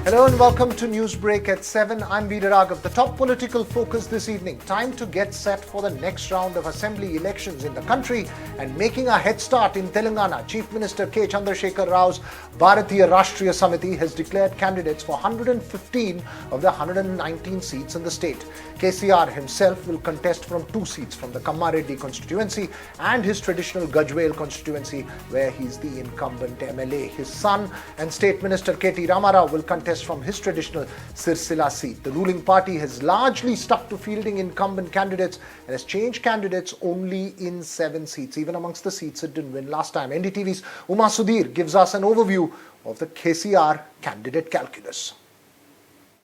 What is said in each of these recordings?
Hello and welcome to NewsBreak at 7. I'm Veera Raghav. The top political focus this evening. Time to get set for the next round of assembly elections in the country and making a head start in Telangana. Chief Minister K. Chandrasekhar Rao's Bharatiya Rashtriya Samiti has declared candidates for 115 of the 119 seats in the state. KCR himself will contest from 2 seats from the Kammareddy constituency and his traditional Gajwel constituency where he's the incumbent MLA. His son and State Minister K.T. Ramarao will contest from his traditional Sirsila seat. The ruling party has largely stuck to fielding incumbent candidates and has changed candidates only in 7 seats, even amongst the seats it didn't win last time. NDTV's Uma Sudhir gives us an overview of the KCR candidate calculus.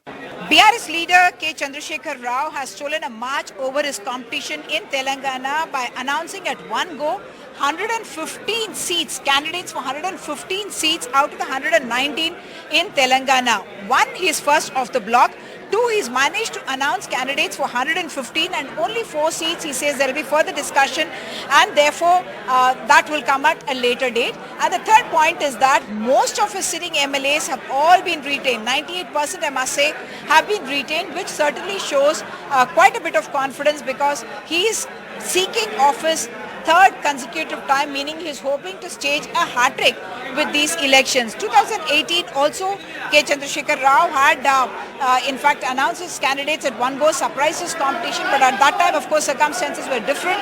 BRS leader K. Chandrasekhar Rao has stolen a march over his competition in Telangana by announcing at one go 115 seats, candidates for 115 seats out of the 119 in Telangana. 1, he is first off the block. 2, he's managed to announce candidates for 115 and only 4 seats. He says there will be further discussion and therefore that will come at a later date. And the third point is that most of his sitting MLAs have all been retained. 98% I must say have been retained, which certainly shows quite a bit of confidence because he is seeking office third consecutive time, meaning he is hoping to stage a hat-trick with these elections. 2018 also K. Chandrasekhar Rao had in fact announced his candidates at one go, surprised his competition, but at that time of course circumstances were different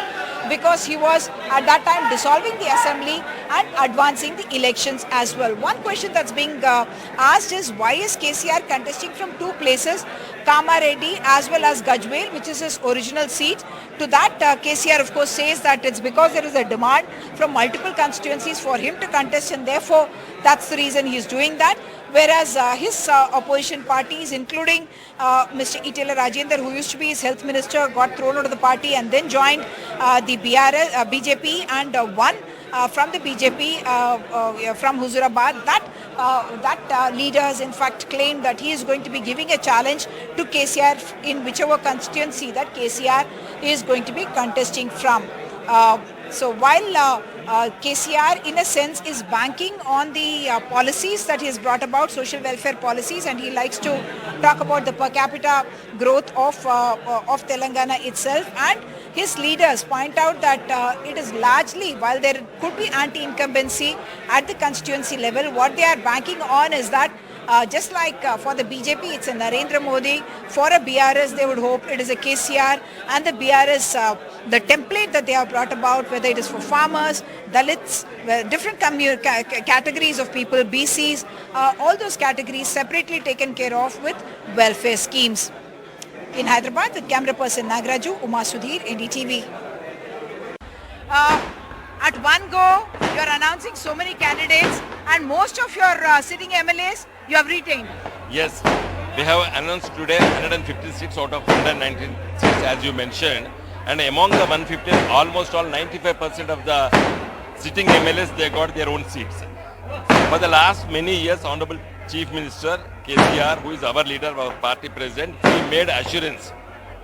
because he was at that time dissolving the assembly and advancing the elections as well. One question that's being asked is why is KCR contesting from 2 places, Kammareddy as well as Gajwel, which is his original seat. To that KCR of course says that it's because there is a demand from multiple constituencies for him to contest and therefore that's the reason he's doing that. Whereas his opposition parties, including Mr. Itela Rajender, who used to be his health minister, got thrown out of the party and then joined the BJP and won from the BJP from Huzurabad. That leader has in fact claimed that he is going to be giving a challenge to KCR in whichever constituency that KCR is going to be contesting from. So while KCR in a sense is banking on the policies that he has brought about, social welfare policies, and he likes to talk about the per capita growth of Telangana itself, and his leaders point out that it is largely, while there could be anti-incumbency at the constituency level, what they are banking on is that just like for the BJP, it's a Narendra Modi. For a BRS, they would hope it is a KCR, and the BRS, the template that they have brought about, whether it is for farmers, Dalits, different categories of people, BCs, all those categories separately taken care of with welfare schemes. In Hyderabad, with camera person Nagraju, Uma Sudhir, NDTV. At one go, you are announcing so many candidates, and most of your sitting MLAs you have retained. Yes, we have announced today 156 out of 119 seats as you mentioned, and among the 115, almost all 95% of the sitting MLAs, they got their own seats. For the last many years, Honorable Chief Minister KCR, who is our leader, our party president, he made assurance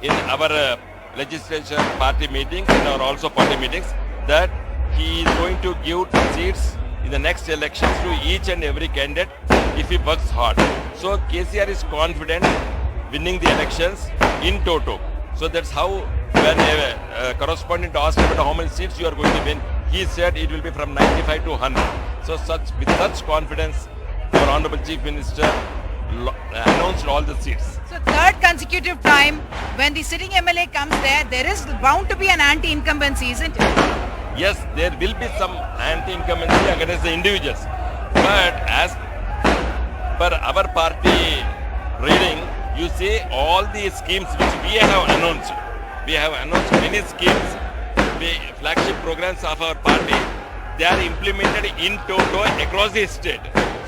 in our legislature party meetings and our also party meetings that he is going to give seats in the next elections to each and every candidate if he works hard. So KCR is confident winning the elections in toto. So that's how when a correspondent asked about how many seats you are going to win, he said it will be from 95 to 100. So with such confidence, our Honorable Chief Minister announced all the seats. So third consecutive time, when the sitting MLA comes there is bound to be an anti-incumbency, isn't it? Yes, there will be some anti-incumbency against the individuals. But as per our party reading, you see all the schemes which we have announced. We have announced many schemes, the flagship programs of our party. They are implemented in toto across the state.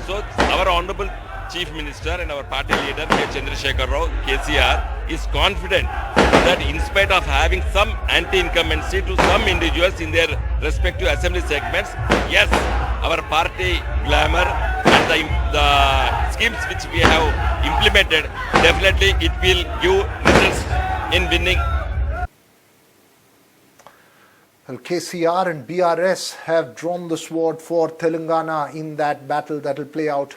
So our Honorable Chief Minister and our party leader K. Chandrasekhar Rao, KCR, is confident that in spite of having some anti-incumbency to some individuals in their respective assembly segments, yes, our party glamour and the schemes which we have implemented, definitely it will give results in winning. Well, KCR and BRS have drawn the sword for Telangana in that battle that will play out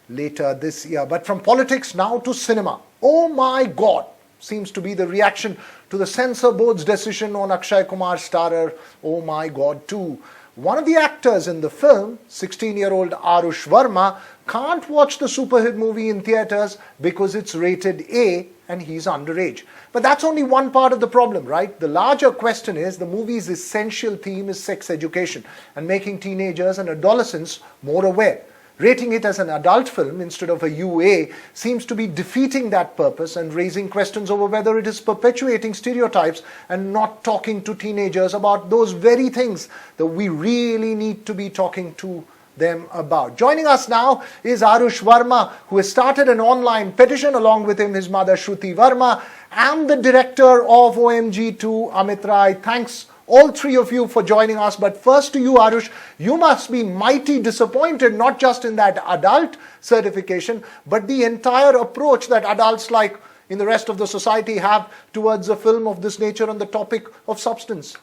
later this year. But from politics now to cinema. Oh my God, seems to be the reaction to the censor board's decision on Akshay Kumar's starer Oh My God 2. One of the actors in the film, 16-year-old Arush Verma, can't watch the super hit movie in theatres because it's rated A and he's underage. But that's only one part of the problem, right? The larger question is the movie's essential theme is sex education and making teenagers and adolescents more aware. Rating it as an adult film instead of a UA seems to be defeating that purpose and raising questions over whether it is perpetuating stereotypes and not talking to teenagers about those very things that we really need to be talking to them about. Joining us now is Arush Verma, who has started an online petition, along with him his mother Shruti Verma and the director of OMG2, Amit Rai. Thanks all three of you for joining us. But first to you, Arush, you must be mighty disappointed, not just in that adult certification, but the entire approach that adults like in the rest of the society have towards a film of this nature on the topic of substance.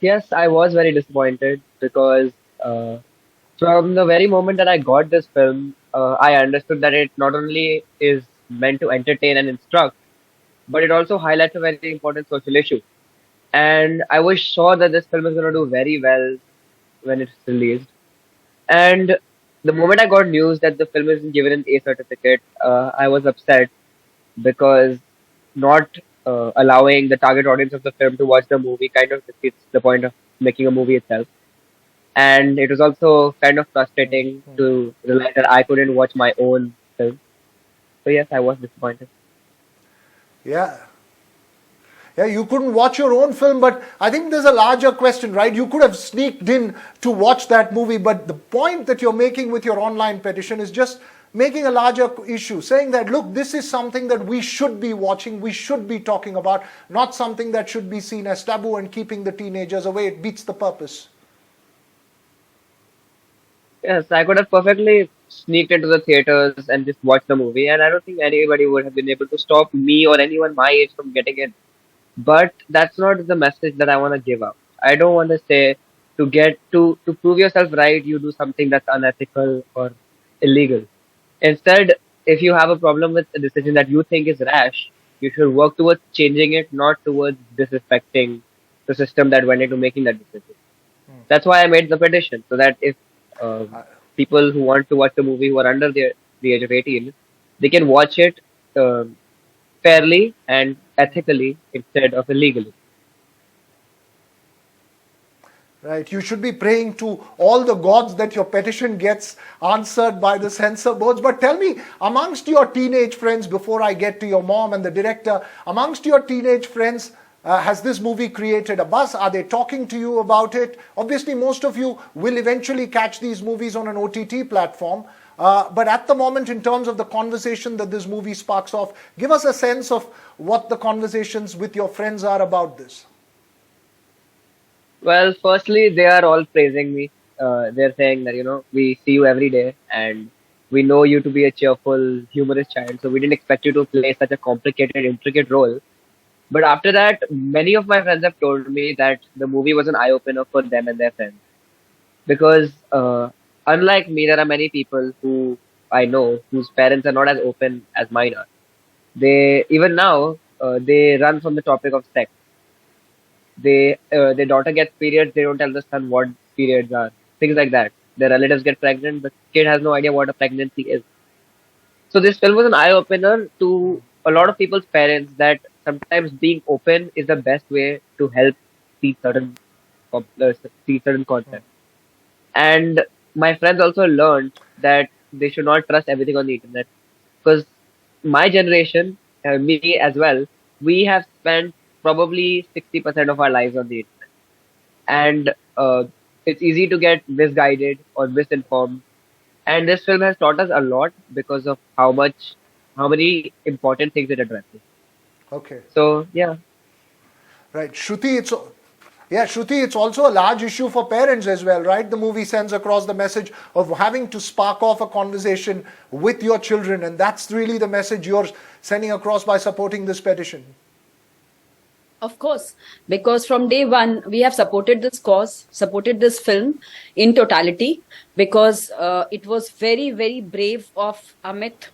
Yes, I was very disappointed because from the very moment that I got this film, I understood that it not only is meant to entertain and instruct, but it also highlights a very important social issue. And I was sure that this film is going to do very well when it's released. And the moment I got news that the film isn't given an A certificate, I was upset because not allowing the target audience of the film to watch the movie kind of defeats the point of making a movie itself. And it was also kind of frustrating to realize that I couldn't watch my own film. So yes, I was disappointed. Yeah, you couldn't watch your own film, but I think there's a larger question, right? You could have sneaked in to watch that movie, but the point that you're making with your online petition is just making a larger issue, saying that, look, this is something that we should be watching, we should be talking about, not something that should be seen as taboo and keeping the teenagers away. It beats the purpose. Yes, I could have perfectly sneaked into the theaters and just watched the movie, and I don't think anybody would have been able to stop me or anyone my age from getting it. But that's not the message that I want to give out. I don't want to say to prove yourself right, you do something that's unethical or illegal. Instead, if you have a problem with a decision that you think is rash, you should work towards changing it, not towards disrespecting the system that went into making that decision. That's why I made the petition, so that if people who want to watch the movie who are under the age of 18, they can watch it fairly and ethically instead of illegally. Right, you should be praying to all the gods that your petition gets answered by the censor boards. But tell me, amongst your teenage friends, before I get to your mom and the director, amongst your teenage friends, has this movie created a buzz? Are they talking to you about it? Obviously, most of you will eventually catch these movies on an OTT platform. But at the moment, in terms of the conversation that this movie sparks off, give us a sense of what the conversations with your friends are about this. Well, firstly, they are all praising me. They're saying that, we see you every day and we know you to be a cheerful, humorous child. So we didn't expect you to play such a complicated, intricate role. But after that, many of my friends have told me that the movie was an eye-opener for them and their friends. Because unlike me, there are many people who I know whose parents are not as open as mine are. Even now, they run from the topic of sex. Their daughter gets periods, they don't tell the son what periods are. Things like that. Their relatives get pregnant, the kid has no idea what a pregnancy is. So this film was an eye-opener to a lot of people's parents that sometimes being open is the best way to help see certain content. And my friends also learned that they should not trust everything on the internet. Because my generation, me as well, we have spent probably 60% of our lives on the internet. And it's easy to get misguided or misinformed. And this film has taught us a lot because of how many important things it addresses. Okay. So, yeah. Right. Shruti, it's also a large issue for parents as well, right? The movie sends across the message of having to spark off a conversation with your children. And that's really the message you're sending across by supporting this petition. Of course, because from day one, we have supported this cause, supported this film in totality, because it was very, very brave of Amit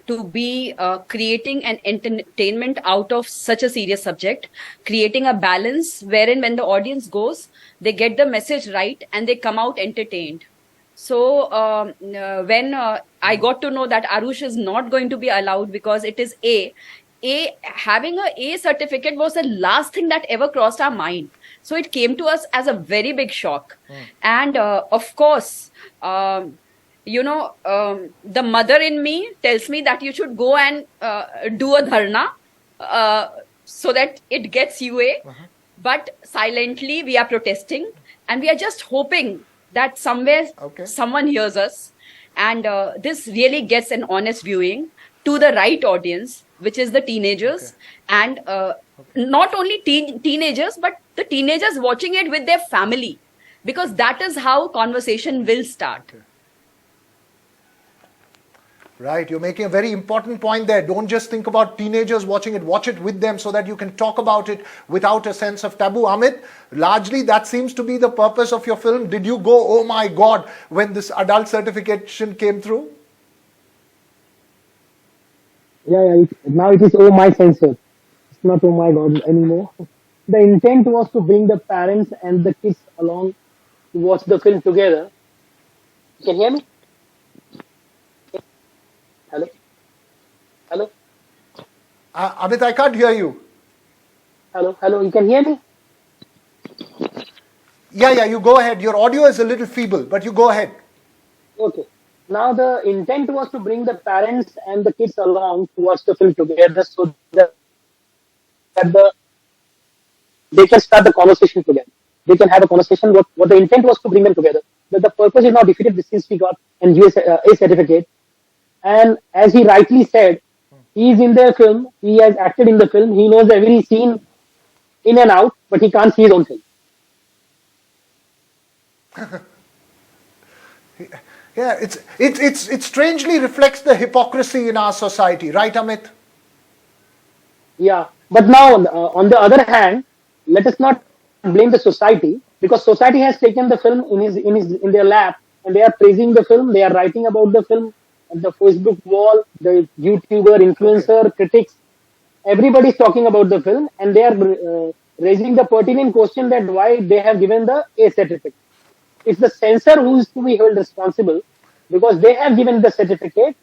to be creating an entertainment out of such a serious subject, creating a balance wherein when the audience goes, they get the message right and they come out entertained. So when I got to know that Arush is not going to be allowed because it is having a certificate was the last thing that ever crossed our mind. So it came to us as a very big shock. And of course, the mother in me tells me that you should go and do a dharna so that it gets UA. But silently we are protesting, and we are just hoping that somewhere someone hears us, and this really gets an honest viewing to the right audience, which is the teenagers, and not only teenagers, but the teenagers watching it with their family, because that is how conversation will start. Right, you're making a very important point there. Don't just think about teenagers watching it, watch it with them so that you can talk about it without a sense of taboo. Amit, largely that seems to be the purpose of your film. Did you go, oh my God, when this adult certification came through? Yeah. Now it is oh my censor. It's not oh my God anymore. The intent was to bring the parents and the kids along to watch the film together. You can hear me? Hello? Amit, I can't hear you. Hello, you can hear me? Yeah, you go ahead. Your audio is a little feeble, but you go ahead. Okay. Now the intent was to bring the parents and the kids along to watch the film together so that they can start the conversation together. They can have a conversation. What the intent was to bring them together. But the purpose is now defeated since we got an A certificate. And as he rightly said, he is in the film. He has acted in the film. He knows every scene in and out, but he can't see his own film. Yeah, it strangely reflects the hypocrisy in our society, right, Amit? Yeah, but now on the other hand, let us not blame the society, because society has taken the film in their lap, and they are praising the film. They are writing about the film on the Facebook wall. The YouTuber, influencer, critics, everybody is talking about the film, and they are raising the pertinent question that why they have given the A certificate. It's the censor who is to be held responsible, because they have given the certificate.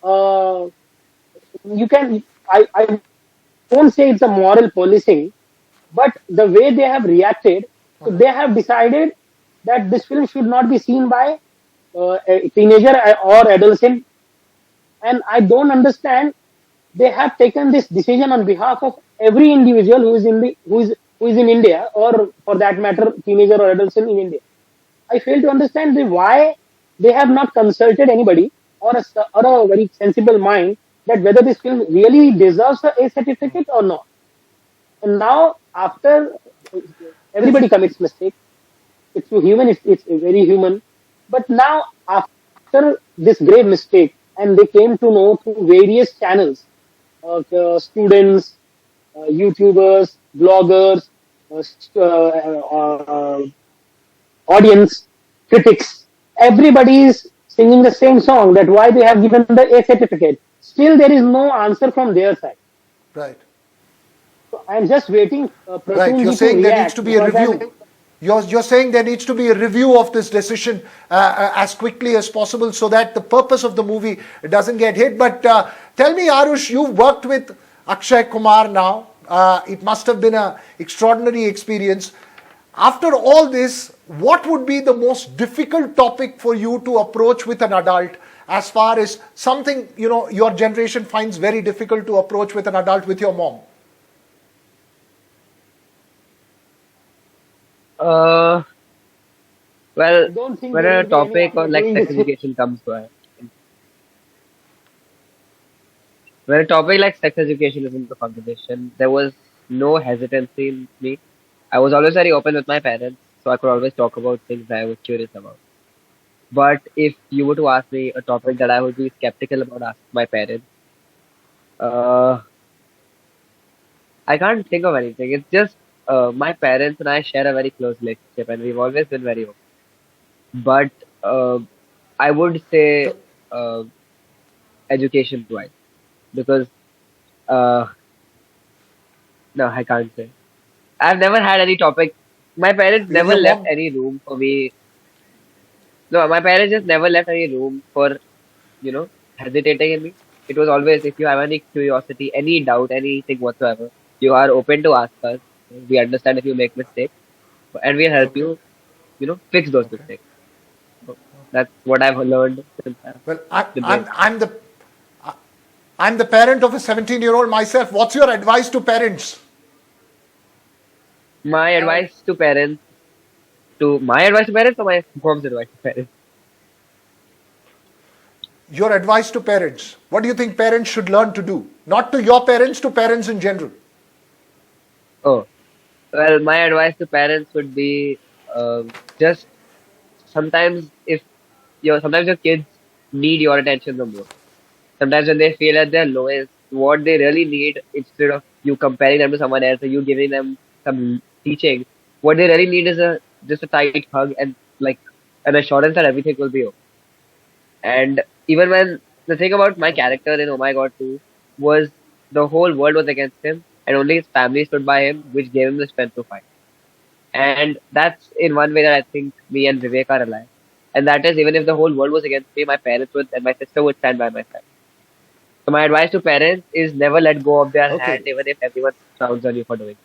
I won't say it's a moral policing, but the way they have reacted, so they have decided that this film should not be seen by a teenager or adolescent. And I don't understand. They have taken this decision on behalf of every individual who is in India, or for that matter, teenager or adolescent in India. I fail to understand why they have not consulted anybody or a very sensible mind that whether this film really deserves a certificate or not. And now, after everybody commits mistake, it's human, it's very human. But now, after this grave mistake, and they came to know through various channels, students, YouTubers, bloggers, audience, critics, everybody is singing the same song, that why they have given the A certificate. Still, there is no answer from their side. Right. So I am just waiting. Right. You're saying there needs to be a review. You're saying there needs to be a review of this decision as quickly as possible so that the purpose of the movie doesn't get hit. But tell me, Arush, you've worked with Akshay Kumar now. It must have been an extraordinary experience. After all this, what would be the most difficult topic for you to approach with an adult, as far as something, your generation finds very difficult to approach with an adult, with your mom? Well, when a topic or like sex education comes by, when a topic like sex education is in the conversation, there was no hesitancy in me. I was always very open with my parents, so I could always talk about things that I was curious about. But if you were to ask me a topic that I would be skeptical about asking my parents, I can't think of anything. It's just my parents and I share a very close relationship, and we've always been very open. But uh, I would say So, uh, education-wise, because uh, no, I can't say. I've never had any topic. My parents with never your left mom? any room for me. No, my parents just never left any room for, hesitating in me. It was always, if you have any curiosity, any doubt, anything whatsoever, you are open to ask us. We understand if you make mistakes, and we'll help Okay. you, fix those Okay. mistakes. So that's what I've learned since I've Well, been raised. I'm the parent of a 17-year-old myself. What's your advice to parents? My advice to parents, my advice to parents or my mom's advice to parents? Your advice to parents. What do you think parents should learn to do? Not to your parents, to parents in general. Oh, well, my advice to parents would be just sometimes sometimes your kids need your attention the most. Sometimes when they feel at their lowest, what they really need, instead of you comparing them to someone else or you giving them some teaching, what they really need is just a tight hug and like an assurance that everything will be okay. And even when the thing about my character in Oh My God 2 was the whole world was against him and only his family stood by him, which gave him the strength to fight. And that's in one way that I think me and Vivek are alive. And that is, even if the whole world was against me, my parents would and my sister would stand by my side. So my advice to parents is never let go of their hand, Okay. even if everyone frowns on you for doing so.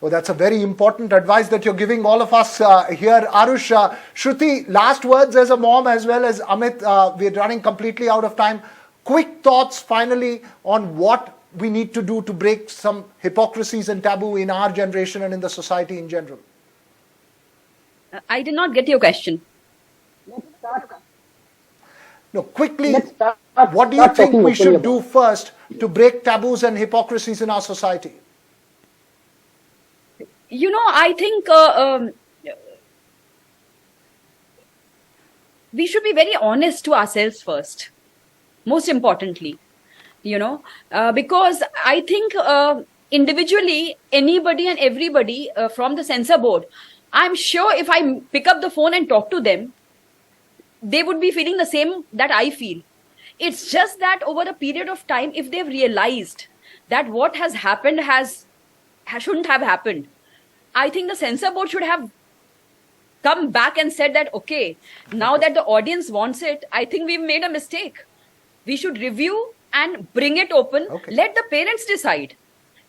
Oh, that's a very important advice that you're giving all of us here. Arush, Shruti, last words as a mom as well as Amit. We're running completely out of time. Quick thoughts finally on what we need to do to break some hypocrisies and taboo in our generation and in the society in general. I did not get your question. Let's start. No, quickly, Let's start. what do you Start think talking we openly should about do it. first to break taboos and hypocrisies in our society? I think we should be very honest to ourselves first, most importantly, because I think individually, anybody and everybody from the censor board, I'm sure if I pick up the phone and talk to them, they would be feeling the same that I feel. It's just that over a period of time, if they've realized that what has happened shouldn't have happened, I think the censor board should have come back and said that, okay, now that the audience wants it, I think we've made a mistake. We should review and bring it open. Okay. Let the parents decide.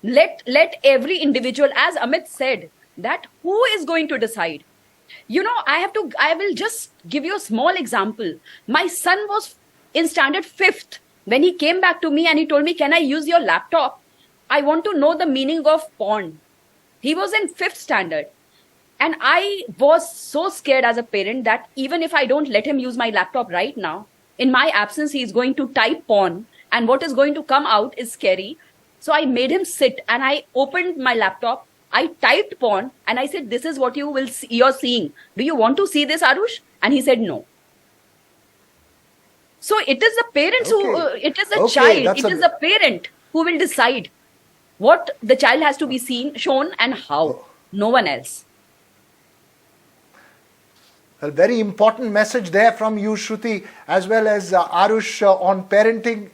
Let every individual, as Amit said, that who is going to decide? I will just give you a small example. My son was in standard 5th when he came back to me and he told me, can I use your laptop? I want to know the meaning of porn. He was in 5th standard. And I was so scared as a parent that even if I don't let him use my laptop right now, in my absence, he is going to type porn. And what is going to come out is scary. So I made him sit and I opened my laptop. I typed porn and I said, this is what you're seeing. Do you want to see this, Arush? And he said, no. So it is the parents it is the child, it is the parent who will decide what the child has to be shown and how. No one else. A very important message there from you, Shruti, as well as Arush on parenting,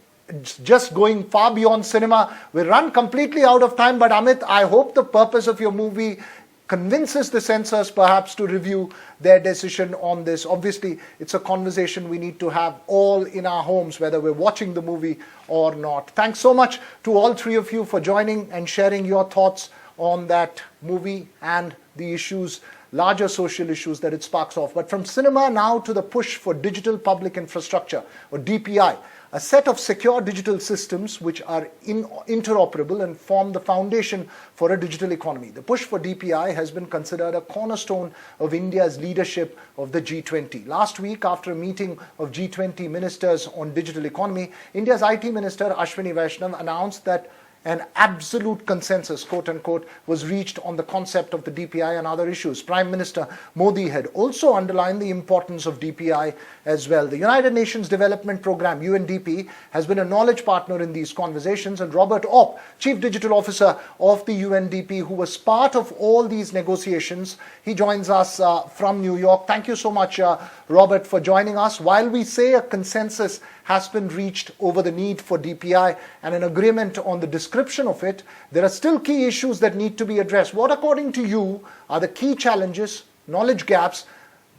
just going far beyond cinema. We run completely out of time, but Amit, I hope the purpose of your movie convinces the censors perhaps to review their decision on this. Obviously, it's a conversation we need to have all in our homes, whether we're watching the movie or not. Thanks so much to all three of you for joining and sharing your thoughts on that movie and the issues, larger social issues that it sparks off. But from cinema now to the push for digital public infrastructure, or DPI, a set of secure digital systems which are interoperable and form the foundation for a digital economy. The push for DPI has been considered a cornerstone of India's leadership of the G20. Last week, after a meeting of G20 ministers on digital economy, India's IT minister Ashwini Vaishnav announced that an absolute consensus, quote unquote, was reached on the concept of the DPI and other issues. Prime Minister Modi had also underlined the importance of DPI as well. The United Nations Development Programme, UNDP, has been a knowledge partner in these conversations, and Robert Opp, Chief Digital Officer of the UNDP, who was part of all these negotiations, he joins us from New York. Thank you so much, Robert, for joining us. While we say a consensus has been reached over the need for DPI and an agreement on the description of it, there are still key issues that need to be addressed. What, according to you, are the key challenges, knowledge gaps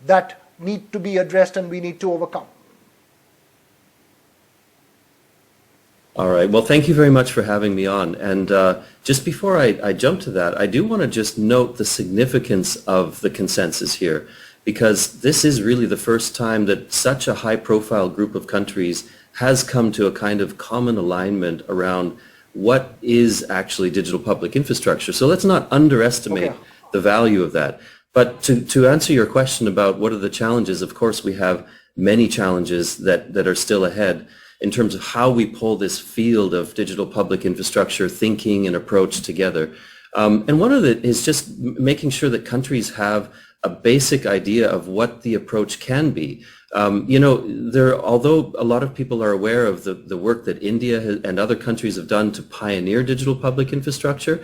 that need to be addressed and we need to overcome? All right. Well, thank you very much for having me on. And just before I jump to that, I do want to just note the significance of the consensus here, because this is really the first time that such a high-profile group of countries has come to a kind of common alignment around what is actually digital public infrastructure. So let's not underestimate the value of that. But to answer your question about what are the challenges, of course, we have many challenges that are still ahead in terms of how we pull this field of digital public infrastructure thinking and approach together. And one of it is just making sure that countries have a basic idea of what the approach can be. Although a lot of people are aware of the work that India and other countries have done to pioneer digital public infrastructure,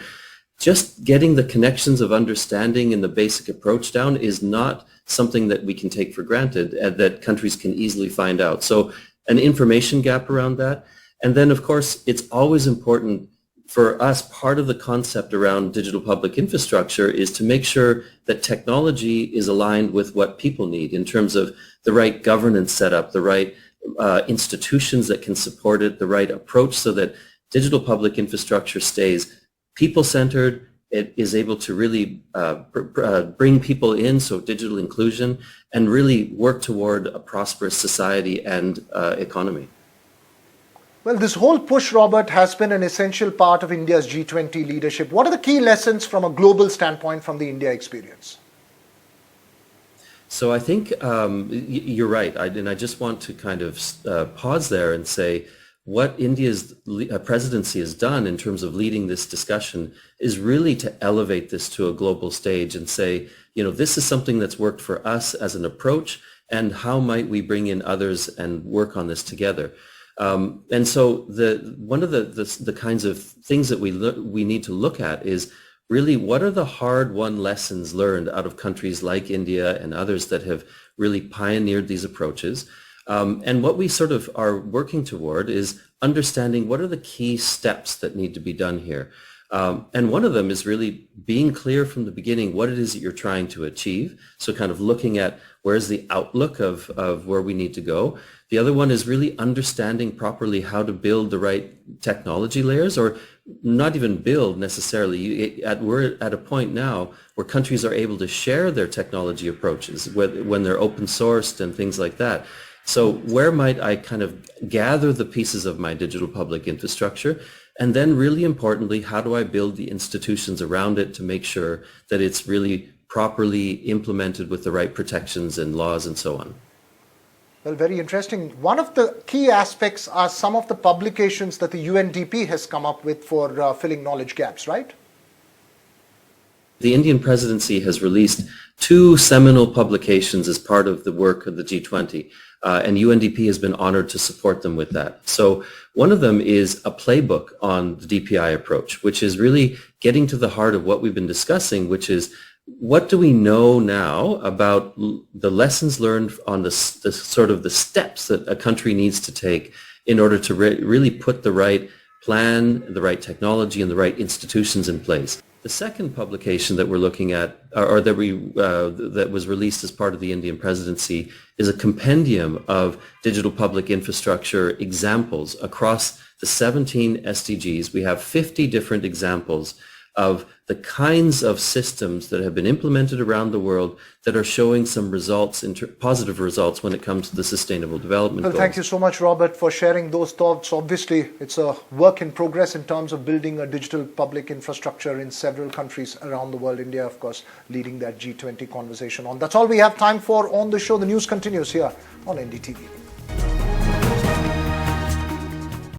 just getting the connections of understanding and the basic approach down is not something that we can take for granted and that countries can easily find out. So an information gap around that. And then, of course, it's always important for us, part of the concept around digital public infrastructure is to make sure that technology is aligned with what people need in terms of the right governance setup, the right institutions that can support it, the right approach so that digital public infrastructure stays people-centered, it is able to really bring people in, so digital inclusion, and really work toward a prosperous society and economy. Well, this whole push, Robert, has been an essential part of India's G20 leadership. What are the key lessons from a global standpoint from the India experience? So I think you're right. And I just want to kind of pause there and say what India's presidency has done in terms of leading this discussion is really to elevate this to a global stage and say, this is something that's worked for us as an approach, and how might we bring in others and work on this together? And so one of the kinds of things that we need to look at is really what are the hard-won lessons learned out of countries like India and others that have really pioneered these approaches. And what we sort of are working toward is understanding what are the key steps that need to be done here. And one of them is really being clear from the beginning what it is that you're trying to achieve. So kind of looking at where's the outlook of where we need to go. The other one is really understanding properly how to build the right technology layers, or not even build necessarily. We're at a point now where countries are able to share their technology approaches when they're open sourced and things like that. So where might I kind of gather the pieces of my digital public infrastructure? And then really importantly, how do I build the institutions around it to make sure that it's really properly implemented with the right protections and laws and so on? Well, very interesting. One of the key aspects are some of the publications that the UNDP has come up with for filling knowledge gaps, right? The Indian presidency has released 2 seminal publications as part of the work of the G20, and UNDP has been honored to support them with that. So one of them is a playbook on the DPI approach, which is really getting to the heart of what we've been discussing, which is what do we know now about the lessons learned on the sort of the steps that a country needs to take in order to really put the right plan, the right technology, and the right institutions in place. The second publication that we're looking at, or that was released as part of the Indian presidency, is a compendium of digital public infrastructure examples across the 17 SDGs. We have 50 different examples of the kinds of systems that have been implemented around the world that are showing some results, positive results when it comes to the sustainable development goals. Thank you so much, Robert, for sharing those thoughts. Obviously, it's a work in progress in terms of building a digital public infrastructure in several countries around the world. India, of course, leading that G20 conversation on. That's all we have time for on the show. The news continues here on NDTV.